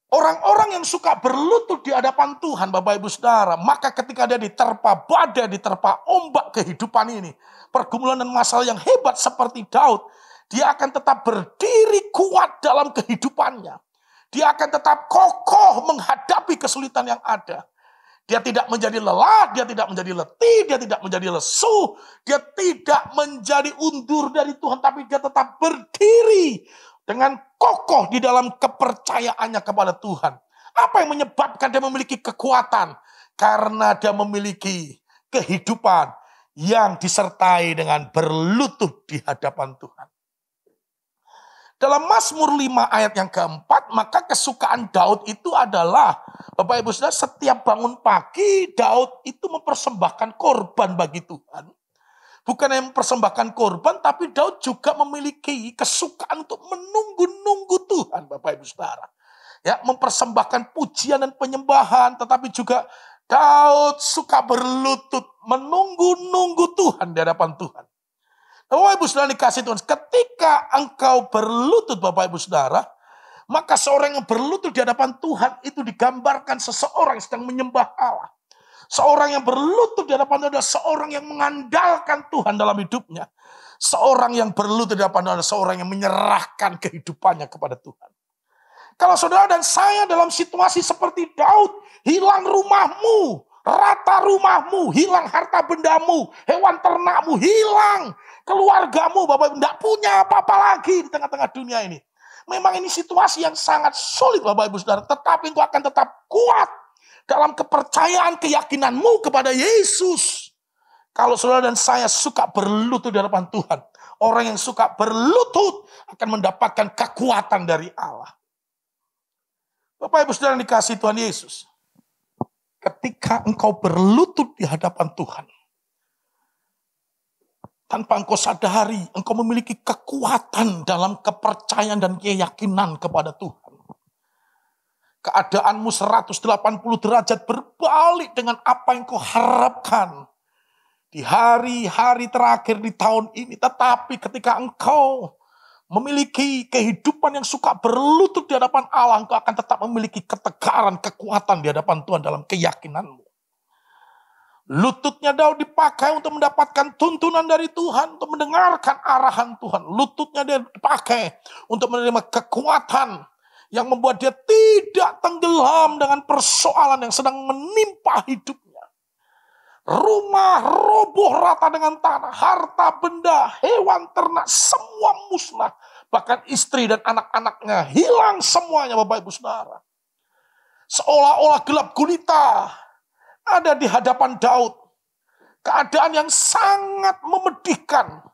Orang-orang yang suka berlutut di hadapan Tuhan Bapak Ibu Saudara, maka ketika dia diterpa badai, diterpa ombak kehidupan ini, pergumulan dan masalah yang hebat seperti Daud, dia akan tetap berdiri kuat dalam kehidupannya. Dia akan tetap kokoh menghadapi kesulitan yang ada. Dia tidak menjadi lelah, dia tidak menjadi letih, dia tidak menjadi lesu, dia tidak menjadi undur dari Tuhan, tapi dia tetap berdiri dengan kokoh di dalam kepercayaannya kepada Tuhan. Apa yang menyebabkan dia memiliki kekuatan? Karena dia memiliki kehidupan yang disertai dengan berlutut di hadapan Tuhan. Dalam Mazmur 5 ayat yang keempat, maka kesukaan Daud itu adalah, Bapak Ibu Saudara, setiap bangun pagi Daud itu mempersembahkan korban bagi Tuhan. Bukan yang mempersembahkan korban, tapi Daud juga memiliki kesukaan untuk menunggu-nunggu Tuhan, Bapak Ibu Saudara. Ya, mempersembahkan pujian dan penyembahan, tetapi juga Daud suka berlutut, menunggu-nunggu Tuhan di hadapan Tuhan. Bapak Ibu Saudara dikasih Tuhan, ketika engkau berlutut Bapak Ibu Saudara, maka seorang yang berlutut di hadapan Tuhan itu digambarkan seseorang yang sedang menyembah Allah. Seorang yang berlutut di hadapan Tuhan adalah seorang yang mengandalkan Tuhan dalam hidupnya. Seorang yang berlutut di hadapan Tuhan adalah seorang yang menyerahkan kehidupannya kepada Tuhan. Kalau saudara dan saya dalam situasi seperti Daud, hilang rumahmu, rata rumahmu, hilang harta bendamu, hewan ternakmu hilang, keluargamu, Bapak tidak punya apa-apa lagi di tengah-tengah dunia ini. Memang ini situasi yang sangat sulit Bapak Ibu Saudara, tetapi engkau akan tetap kuat dalam kepercayaan keyakinanmu kepada Yesus. Kalau saudara dan saya suka berlutut di hadapan Tuhan, orang yang suka berlutut akan mendapatkan kekuatan dari Allah. Bapak Ibu Saudara yang dikasihi Tuhan Yesus, ketika engkau berlutut di hadapan Tuhan, tanpa engkau sadari, engkau memiliki kekuatan dalam kepercayaan dan keyakinan kepada Tuhan. Keadaanmu 180 derajat berbalik dengan apa yang kau harapkan di hari-hari terakhir di tahun ini. Tetapi ketika engkau memiliki kehidupan yang suka berlutut di hadapan Allah, engkau akan tetap memiliki ketegaran, kekuatan di hadapan Tuhan dalam keyakinanmu. Lututnya Daud dipakai untuk mendapatkan tuntunan dari Tuhan, untuk mendengarkan arahan Tuhan. Lututnya dia dipakai untuk menerima kekuatan yang membuat dia tidak tenggelam dengan persoalan yang sedang menimpa hidupnya. Rumah roboh rata dengan tanah, harta benda, hewan ternak, semua musnah. Bahkan istri dan anak-anaknya hilang semuanya Bapak Ibu Saudara. Seolah-olah gelap gulita ada di hadapan Daud. Keadaan yang sangat memedihkan.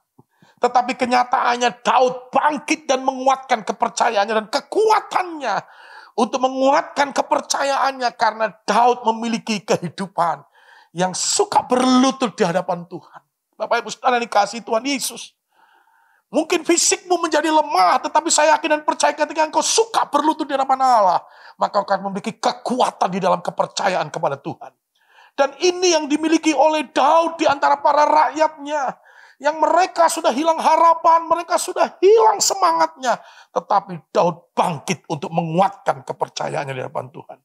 Tetapi kenyataannya Daud bangkit dan menguatkan kepercayaannya dan kekuatannya untuk menguatkan kepercayaannya karena Daud memiliki kehidupan yang suka berlutut di hadapan Tuhan. Bapak Ibu Saudara dikasihi Tuhan Yesus. Mungkin fisikmu menjadi lemah, tetapi saya yakin dan percaya ketika engkau suka berlutut di hadapan Allah, maka engkau akan memiliki kekuatan di dalam kepercayaan kepada Tuhan. Dan ini yang dimiliki oleh Daud di antara para rakyatnya. Yang mereka sudah hilang harapan, mereka sudah hilang semangatnya. Tetapi Daud bangkit untuk menguatkan kepercayaannya di hadapan Tuhan.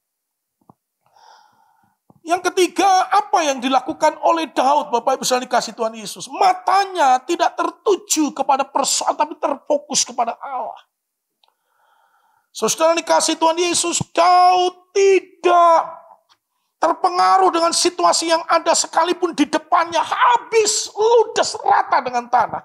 Yang ketiga, apa yang dilakukan oleh Daud, Bapak Ibu saudara dikasihi Tuhan Yesus. Matanya tidak tertuju kepada persoalan, tapi terfokus kepada Allah. Saudara dikasihi Tuhan Yesus, Daud tidak terpengaruh dengan situasi yang ada sekalipun di depannya habis, ludes, rata dengan tanah.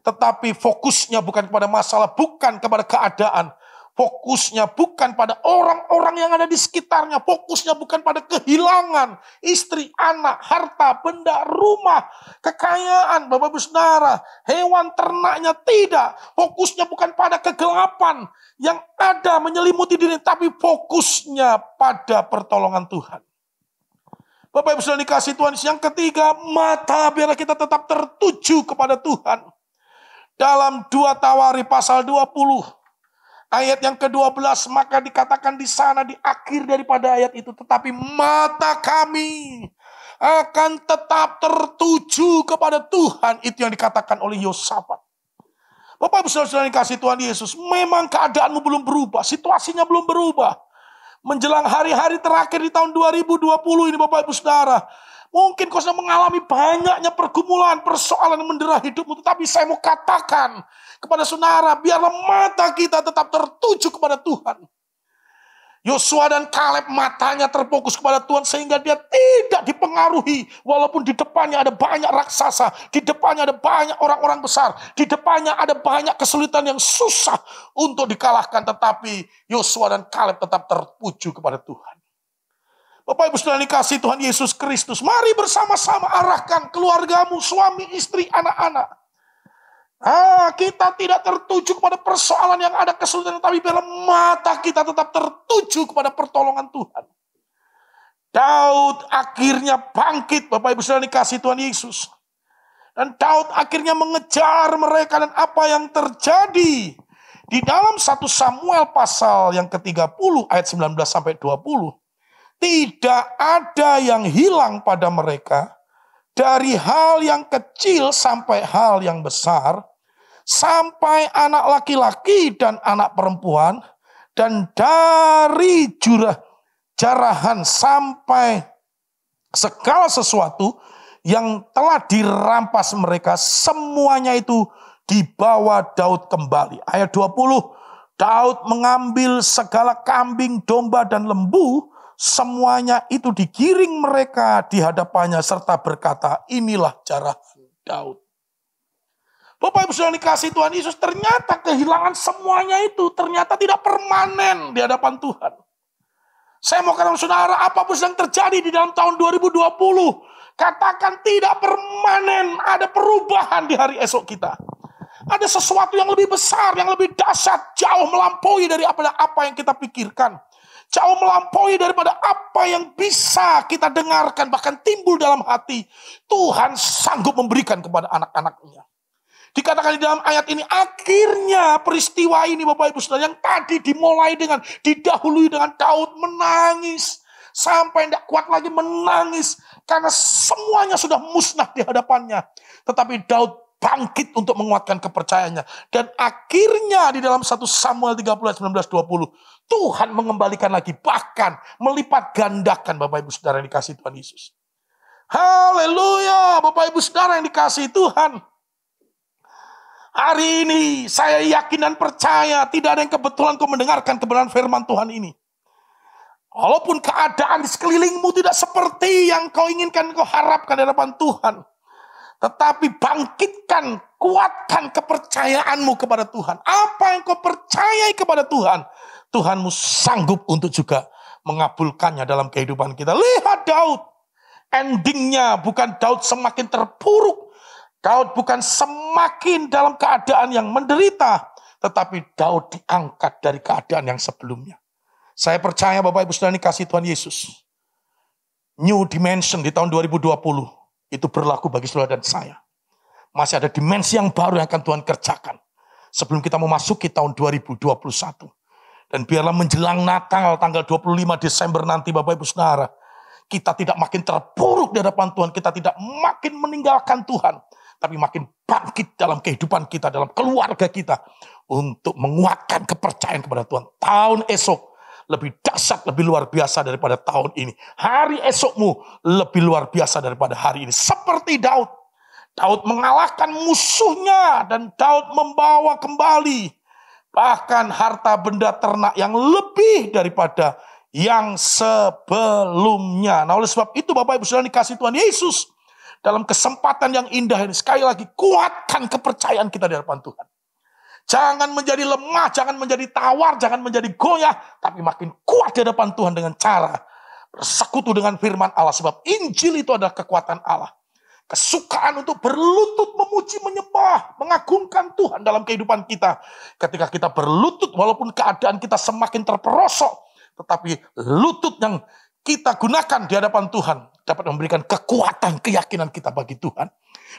Tetapi fokusnya bukan kepada masalah, bukan kepada keadaan. Fokusnya bukan pada orang-orang yang ada di sekitarnya. Fokusnya bukan pada kehilangan istri, anak, harta, benda, rumah, kekayaan, Bapak Ibu Saudara, hewan ternaknya tidak. Fokusnya bukan pada kegelapan yang ada menyelimuti diri, tapi fokusnya pada pertolongan Tuhan. Bapak Ibu Saudara dikasihi Tuhan. Yang ketiga, mata biarlah kita tetap tertuju kepada Tuhan. Dalam 2 Tawari pasal 20. Ayat yang ke-12, maka dikatakan di sana di akhir daripada ayat itu, tetapi mata kami akan tetap tertuju kepada Tuhan. Itu yang dikatakan oleh Yosafat. Bapak Ibu Saudara yang dikasihi Tuhan Yesus, memang keadaanmu belum berubah, situasinya belum berubah. Menjelang hari-hari terakhir di tahun 2020 ini Bapak Ibu Saudara, mungkin kau sedang mengalami banyaknya pergumulan, persoalan yang mendera hidupmu. Tetapi saya mau katakan kepada saudara, biarlah mata kita tetap tertuju kepada Tuhan. Yosua dan Kaleb matanya terfokus kepada Tuhan sehingga dia tidak dipengaruhi. Walaupun di depannya ada banyak raksasa, di depannya ada banyak orang-orang besar, di depannya ada banyak kesulitan yang susah untuk dikalahkan. Tetapi Yosua dan Kaleb tetap tertuju kepada Tuhan. Bapak Ibu Saudara dikasihi Tuhan Yesus Kristus, mari bersama-sama arahkan keluargamu, suami, istri, anak-anak. Kita tidak tertuju kepada persoalan yang ada kesulitan, tapi biarlah mata kita tetap tertuju kepada pertolongan Tuhan. Daud akhirnya bangkit, Bapak Ibu Saudara dikasihi Tuhan Yesus. Dan Daud akhirnya mengejar mereka, dan apa yang terjadi di dalam 1 Samuel pasal yang ke-30 ayat 19 sampai 20. Tidak ada yang hilang pada mereka, dari hal yang kecil sampai hal yang besar, sampai anak laki-laki dan anak perempuan, dan dari jarahan sampai segala sesuatu yang telah dirampas mereka, semuanya itu dibawa Daud kembali. Ayat 20, Daud mengambil segala kambing, domba, dan lembu, semuanya itu digiring mereka di hadapannya, serta berkata, inilah cara Daud. Bapak Ibu Saudara dikasih Tuhan Yesus, ternyata kehilangan semuanya itu ternyata tidak permanen di hadapan Tuhan. Saya mau katakan saudara, apapun yang terjadi di dalam tahun 2020, katakan tidak permanen, ada perubahan di hari esok kita. Ada sesuatu yang lebih besar, yang lebih dahsyat, jauh melampaui daripada apa yang kita pikirkan. Jauh melampaui daripada apa yang bisa kita dengarkan, bahkan timbul dalam hati. Tuhan sanggup memberikan kepada anak-anaknya. Dikatakan di dalam ayat ini, akhirnya peristiwa ini Bapak Ibu Saudara, yang tadi dimulai dengan, didahului dengan Daud menangis. Sampai tidak kuat lagi menangis. Karena semuanya sudah musnah di hadapannya. Tetapi Daud bangkit untuk menguatkan kepercayaannya. Dan akhirnya di dalam 1 Samuel 30, 19, 20. Tuhan mengembalikan lagi. Bahkan melipat gandakan Bapak Ibu Saudara yang dikasih Tuhan Yesus. Haleluya. Bapak Ibu Saudara yang dikasih Tuhan. Hari ini saya yakin dan percaya tidak ada yang kebetulan kau mendengarkan kebenaran firman Tuhan ini. Walaupun keadaan di sekelilingmu tidak seperti yang kau inginkan, kau harapkan di hadapan Tuhan. Tetapi bangkitkan, kuatkan kepercayaanmu kepada Tuhan. Apa yang kau percayai kepada Tuhan, Tuhanmu sanggup untuk juga mengabulkannya dalam kehidupan kita. Lihat Daud, endingnya bukan Daud semakin terpuruk. Daud bukan semakin dalam keadaan yang menderita, tetapi Daud diangkat dari keadaan yang sebelumnya. Saya percaya Bapak Ibu Saudara dikasih Tuhan Yesus. New dimension di tahun 2020 itu berlaku bagi saudara dan saya. Masih ada dimensi yang baru yang akan Tuhan kerjakan sebelum kita memasuki tahun 2021. Dan biarlah menjelang Natal tanggal 25 Desember nanti Bapak Ibu Saudara, kita tidak makin terpuruk di hadapan Tuhan, kita tidak makin meninggalkan Tuhan, tapi makin bangkit dalam kehidupan kita, dalam keluarga kita, untuk menguatkan kepercayaan kepada Tuhan. Tahun esok lebih dahsyat, lebih luar biasa daripada tahun ini. Hari esokmu lebih luar biasa daripada hari ini. Seperti Daud. Daud mengalahkan musuhnya dan Daud membawa kembali bahkan harta benda ternak yang lebih daripada yang sebelumnya. Nah oleh sebab itu Bapak Ibu Saudara dikasih Tuhan Yesus, dalam kesempatan yang indah ini, sekali lagi, kuatkan kepercayaan kita di hadapan Tuhan. Jangan menjadi lemah, jangan menjadi tawar, jangan menjadi goyah, tapi makin kuat di hadapan Tuhan dengan cara bersekutu dengan firman Allah. Sebab Injil itu adalah kekuatan Allah. Kesukaan untuk berlutut, memuji, menyembah, mengagungkan Tuhan dalam kehidupan kita. Ketika kita berlutut, walaupun keadaan kita semakin terperosok, tetapi lutut yang kita gunakan di hadapan Tuhan dapat memberikan kekuatan, keyakinan kita bagi Tuhan.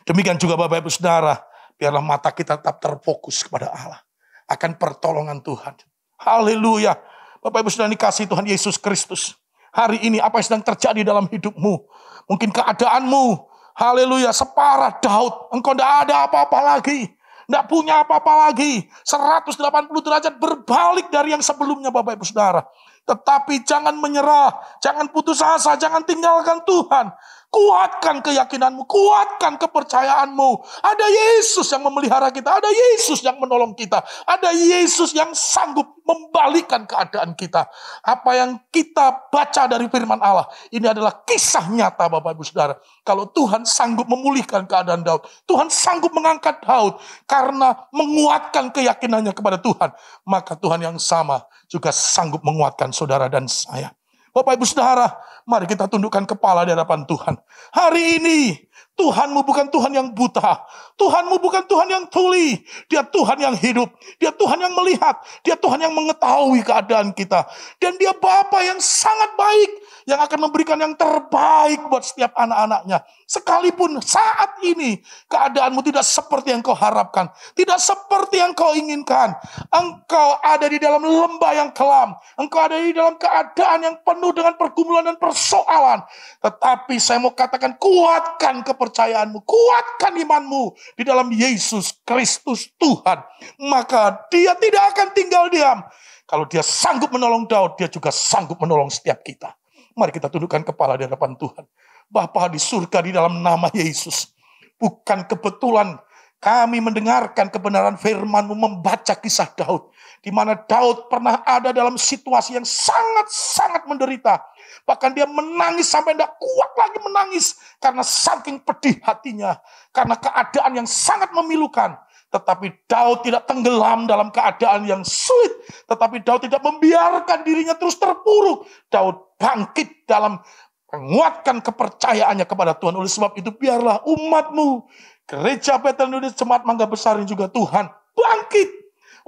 Demikian juga Bapak Ibu Saudara, biarlah mata kita tetap terfokus kepada Allah, akan pertolongan Tuhan. Haleluya. Bapak Ibu Saudara dikasih Tuhan Yesus Kristus. Hari ini apa yang sedang terjadi dalam hidupmu? Mungkin keadaanmu, haleluya, separah Daud. Engkau tidak ada apa-apa lagi. Tidak punya apa-apa lagi. 180 derajat berbalik dari yang sebelumnya Bapak Ibu Saudara. Tetapi jangan menyerah, jangan putus asa, jangan tinggalkan Tuhan. Kuatkan keyakinanmu, kuatkan kepercayaanmu. Ada Yesus yang memelihara kita, ada Yesus yang menolong kita, ada Yesus yang sanggup membalikkan keadaan kita. Apa yang kita baca dari firman Allah, ini adalah kisah nyata Bapak Ibu Saudara. Kalau Tuhan sanggup memulihkan keadaan Daud, Tuhan sanggup mengangkat Daud karena menguatkan keyakinannya kepada Tuhan, maka Tuhan yang sama juga sanggup menguatkan saudara dan saya. Bapak Ibu Saudara, mari kita tundukkan kepala di hadapan Tuhan. Hari ini, Tuhanmu bukan Tuhan yang buta. Tuhanmu bukan Tuhan yang tuli. Dia Tuhan yang hidup. Dia Tuhan yang melihat. Dia Tuhan yang mengetahui keadaan kita. Dan dia Bapa yang sangat baik, yang akan memberikan yang terbaik buat setiap anak-anaknya. Sekalipun saat ini keadaanmu tidak seperti yang kau harapkan, tidak seperti yang kau inginkan. Engkau ada di dalam lembah yang kelam. Engkau ada di dalam keadaan yang penuh dengan pergumulan dan persoalan. Tetapi saya mau katakan, kuatkan kepercayaanmu, kuatkan imanmu di dalam Yesus Kristus Tuhan. Maka dia tidak akan tinggal diam. Kalau dia sanggup menolong Daud, dia juga sanggup menolong setiap kita. Mari kita tundukkan kepala di hadapan Tuhan. Bapa di surga, di dalam nama Yesus, bukan kebetulan kami mendengarkan kebenaran firman-Mu, membaca kisah Daud, di mana Daud pernah ada dalam situasi yang sangat-sangat menderita. Bahkan dia menangis sampai tidak kuat lagi menangis karena saking pedih hatinya, karena keadaan yang sangat memilukan. Tetapi Daud tidak tenggelam dalam keadaan yang sulit. Tetapi Daud tidak membiarkan dirinya terus terpuruk. Daud bangkit dalam menguatkan kepercayaannya kepada Tuhan. Oleh sebab itu biarlah umat-Mu, Gereja Bethel Indonesia Jemaat Mangga Besar ini juga Tuhan bangkit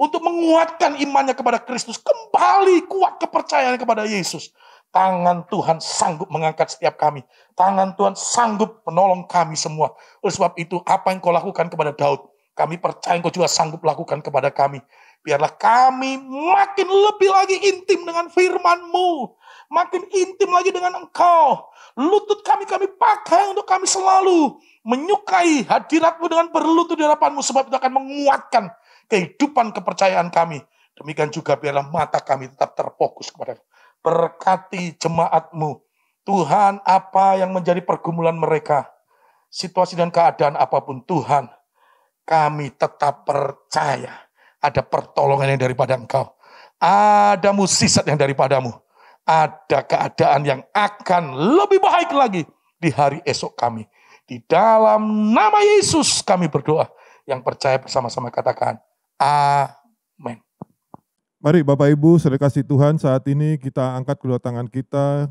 untuk menguatkan imannya kepada Kristus. Kembali kuat kepercayaannya kepada Yesus. Tangan Tuhan sanggup mengangkat setiap kami. Tangan Tuhan sanggup menolong kami semua. Oleh sebab itu apa yang Kau lakukan kepada Daud, kami percaya Engkau juga sanggup lakukan kepada kami. Biarlah kami makin lebih lagi intim dengan firman-Mu. Makin intim lagi dengan Engkau. Lutut kami pakai untuk kami selalu menyukai hadirat-Mu dengan berlutut di hadapan-Mu. Sebab itu akan menguatkan kehidupan kepercayaan kami. Demikian juga biarlah mata kami tetap terfokus kepada Engkau. Berkati jemaat-Mu. Tuhan, apa yang menjadi pergumulan mereka, situasi dan keadaan apapun Tuhan, kami tetap percaya ada pertolongan yang daripada Engkau. Ada mukjizat yang daripada-Mu. Ada keadaan yang akan lebih baik lagi di hari esok kami. Di dalam nama Yesus kami berdoa. Yang percaya bersama-sama katakan, amin. Mari Bapak Ibu, saudara kasih Tuhan, saat ini kita angkat kedua tangan kita.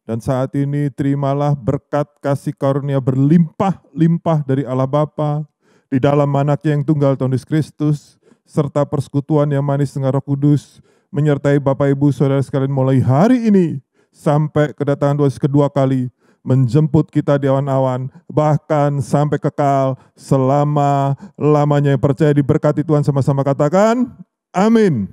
Dan saat ini terimalah berkat kasih karunia berlimpah-limpah dari Allah Bapa, di dalam Anaknya yang tunggal Tuhan Yesus Kristus, serta persekutuan yang manis dengan Roh Kudus, menyertai Bapak Ibu Saudara sekalian mulai hari ini, sampai kedatangan Tuhan kedua kali, menjemput kita di awan-awan, bahkan sampai kekal, selama-lamanya. Percaya diberkati Tuhan, sama-sama katakan, amin.